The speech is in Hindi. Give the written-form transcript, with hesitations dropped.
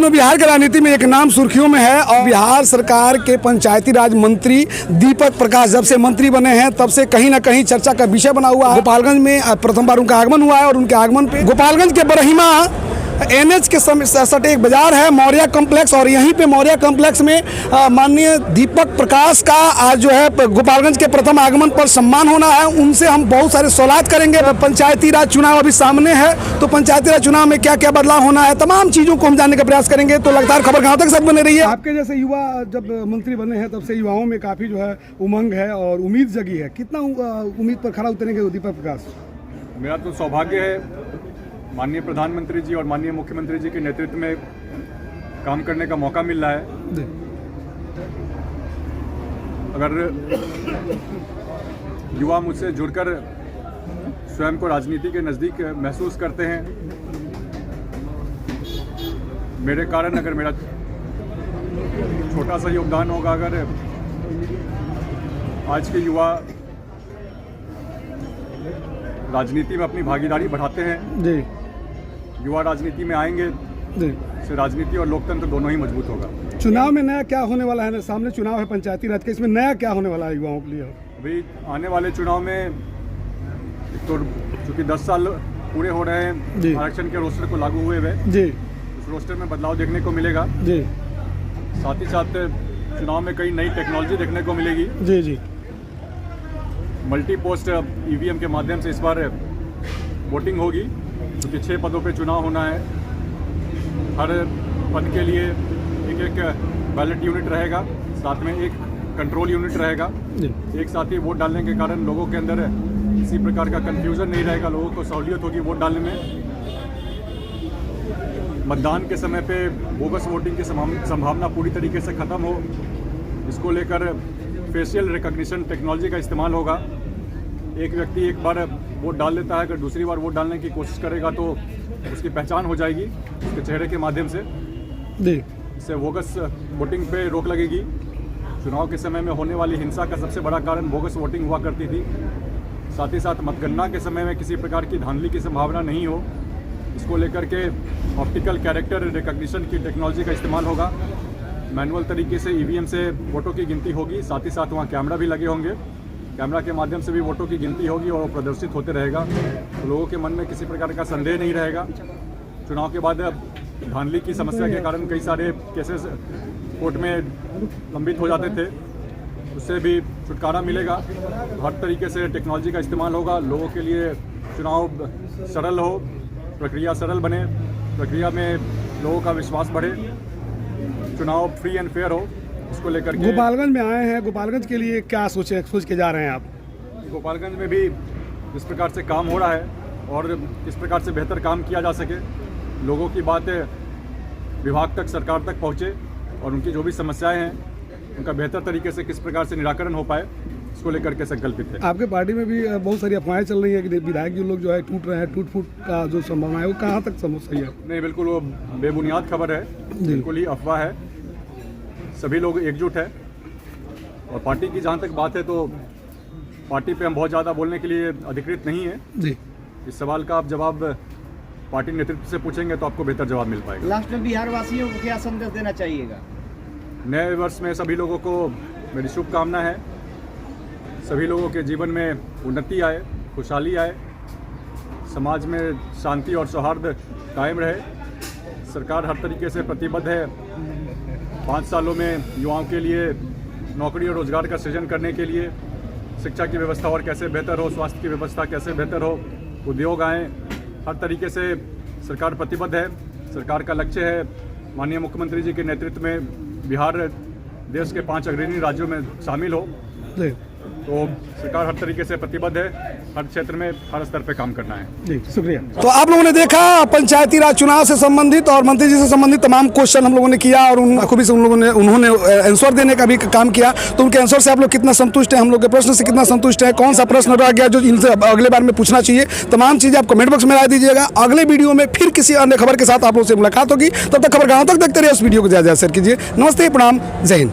दिनों बिहार की राजनीति में एक नाम सुर्खियों में है और बिहार सरकार के पंचायती राज मंत्री दीपक प्रकाश जब से मंत्री बने हैं तब से कहीं ना कहीं चर्चा का विषय बना हुआ है। गोपालगंज में प्रथम बार उनका आगमन हुआ है और उनके आगमन पे गोपालगंज के बरहिमा एनएच के सटे एक बाजार है मौर्या कॉम्प्लेक्स और यहीं पे मौर्या कॉम्प्लेक्स में माननीय दीपक प्रकाश का आज जो है गोपालगंज के प्रथम आगमन पर सम्मान होना है। उनसे हम बहुत सारे सवाल करेंगे। पंचायती राज चुनाव अभी सामने है तो पंचायती राज चुनाव में क्या क्या बदलाव होना है, तमाम चीज़ों को हम जानने का प्रयास करेंगे। तो लगातार खबर गाँव तक सब बने रही है। आपके जैसे युवा जब मंत्री बने हैं तब से युवाओं में काफ़ी जो है उमंग है और उम्मीद जगी है। कितना उम्मीद पर खरा उतरेंगे दीपक प्रकाश? मेरा तो सौभाग्य है माननीय प्रधानमंत्री जी और माननीय मुख्यमंत्री जी के नेतृत्व में काम करने का मौका मिल रहा है। अगर युवा मुझसे जुड़कर स्वयं को राजनीति के नज़दीक महसूस करते हैं, मेरे कारण अगर मेरा छोटा सा योगदान होगा, अगर आज के युवा राजनीति में अपनी भागीदारी बढ़ाते हैं जी, युवा राजनीति में आएंगे से राजनीति और लोकतंत्र दोनों ही मजबूत होगा। चुनाव में नया क्या होने वाला है? सामने चुनाव है पंचायती राज के, इसमें नया क्या होने वाला है युवाओं के लिए? अभी आने वाले चुनाव में तो चूँकि 10 साल पूरे हो रहे हैं आरक्षण के रोस्टर को लागू हुए हुए जी, उस रोस्टर में बदलाव देखने को मिलेगा जी। साथ ही साथ चुनाव में कई नई टेक्नोलॉजी देखने को मिलेगी जी जी। मल्टी पोस्ट ईवीएम के माध्यम से इस बार वोटिंग होगी क्योंकि 6 पदों पे चुनाव होना है। हर पद के लिए एक बैलेट यूनिट रहेगा, साथ में एक कंट्रोल यूनिट रहेगा। एक साथ ही वोट डालने के कारण लोगों के अंदर किसी प्रकार का कंफ्यूजन नहीं रहेगा, लोगों को सहूलियत होगी वोट डालने में। मतदान के समय पे बोगस वोटिंग की संभावना पूरी तरीके से ख़त्म हो, इसको लेकर फेशियल रिकॉग्निशन टेक्नोलॉजी का इस्तेमाल होगा। एक व्यक्ति एक बार वोट डाल लेता है, अगर दूसरी बार वोट डालने की कोशिश करेगा तो उसकी पहचान हो जाएगी उसके चेहरे के माध्यम से जी। इससे बोगस वोटिंग पे रोक लगेगी। चुनाव के समय में होने वाली हिंसा का सबसे बड़ा कारण बोगस वोटिंग हुआ करती थी। साथ ही साथ मतगणना के समय में किसी प्रकार की धांधली की संभावना नहीं हो, इसको लेकर के ऑप्टिकल कैरेक्टर रिकॉग्निशन की टेक्नोलॉजी का इस्तेमाल होगा। मैनुअल तरीके से ईवीएम से वोटों की गिनती होगी, साथ ही साथ वहाँ कैमरा भी लगे होंगे। कैमरा के माध्यम से भी वोटों की गिनती होगी और प्रदर्शित होते रहेगा, तो लोगों के मन में किसी प्रकार का संदेह नहीं रहेगा। चुनाव के बाद धांधली की समस्या के कारण कई सारे केसेस कोर्ट में लंबित हो जाते थे, उससे भी छुटकारा मिलेगा। हर तरीके से टेक्नोलॉजी का इस्तेमाल होगा, लोगों के लिए चुनाव सरल हो, प्रक्रिया सरल बने, प्रक्रिया में लोगों का विश्वास बढ़े, चुनाव फ्री एंड फेयर हो, इसको लेकर के। गोपालगंज में आए हैं, गोपालगंज के लिए क्या सोच के जा रहे हैं आप? गोपालगंज में भी जिस प्रकार से काम हो रहा है और किस प्रकार से बेहतर काम किया जा सके, लोगों की बातें विभाग तक, सरकार तक पहुँचे और उनकी जो भी समस्याएं हैं उनका बेहतर तरीके से किस प्रकार से निराकरण हो पाए, इसको लेकर के संकल्पित है। आपके पार्टी में भी बहुत सारी अफवाहें चल रही है कि विधायक जो लोग जो है टूट रहे हैं, टूट फूट का जो संभावना है वो कहाँ तक सही है? नहीं, बिल्कुल वो बेबुनियाद खबर है, बिल्कुल ही अफवाह है। सभी लोग एकजुट है और पार्टी की जहाँ तक बात है तो पार्टी पे हम बहुत ज़्यादा बोलने के लिए अधिकृत नहीं है जी। इस सवाल का आप जवाब पार्टी नेतृत्व से पूछेंगे तो आपको बेहतर जवाब मिल पाएगा। लास्ट में बिहार वासियों को क्या संदेश देना चाहिएगा? नए वर्ष में सभी लोगों को मेरी शुभकामना है। सभी लोगों के जीवन में उन्नति आए, खुशहाली आए, समाज में शांति और सौहार्द कायम रहे। सरकार हर तरीके से प्रतिबद्ध है 5 सालों में युवाओं के लिए नौकरी और रोजगार का सृजन करने के लिए। शिक्षा की व्यवस्था और कैसे बेहतर हो, स्वास्थ्य की व्यवस्था कैसे बेहतर हो, उद्योग आएँ, हर तरीके से सरकार प्रतिबद्ध है। सरकार का लक्ष्य है माननीय मुख्यमंत्री जी के नेतृत्व में बिहार देश के 5 अग्रणी राज्यों में शामिल हो, तो सरकार हर तरीके से प्रतिबद्ध है, हर क्षेत्र में हर स्तर पे काम करना है जी। शुक्रिया। तो आप लोगों ने देखा पंचायती राज चुनाव से संबंधित और मंत्री जी से संबंधित तमाम क्वेश्चन हम लोगों ने किया और खूबी से उन्होंने आंसर देने का भी काम किया। तो उनके आंसर से आप लोग कितना संतुष्ट हैं, हम लोग के प्रश्न से कितना संतुष्ट है, कौन सा प्रश्न रह गया जो इनसे अगले बार में पूछना चाहिए, तमाम चीज़ें आप कमेंट बॉक्स में राय दीजिएगा। अगले वीडियो में फिर किसी अन्य खबर के साथ आप लोग से मुलाकात होगी। तब तक खबर गाँव तक देखते रहिए। उस वीडियो को ज़्यादा शेयर कीजिए। नमस्ते, प्रणाम, जय हिंद।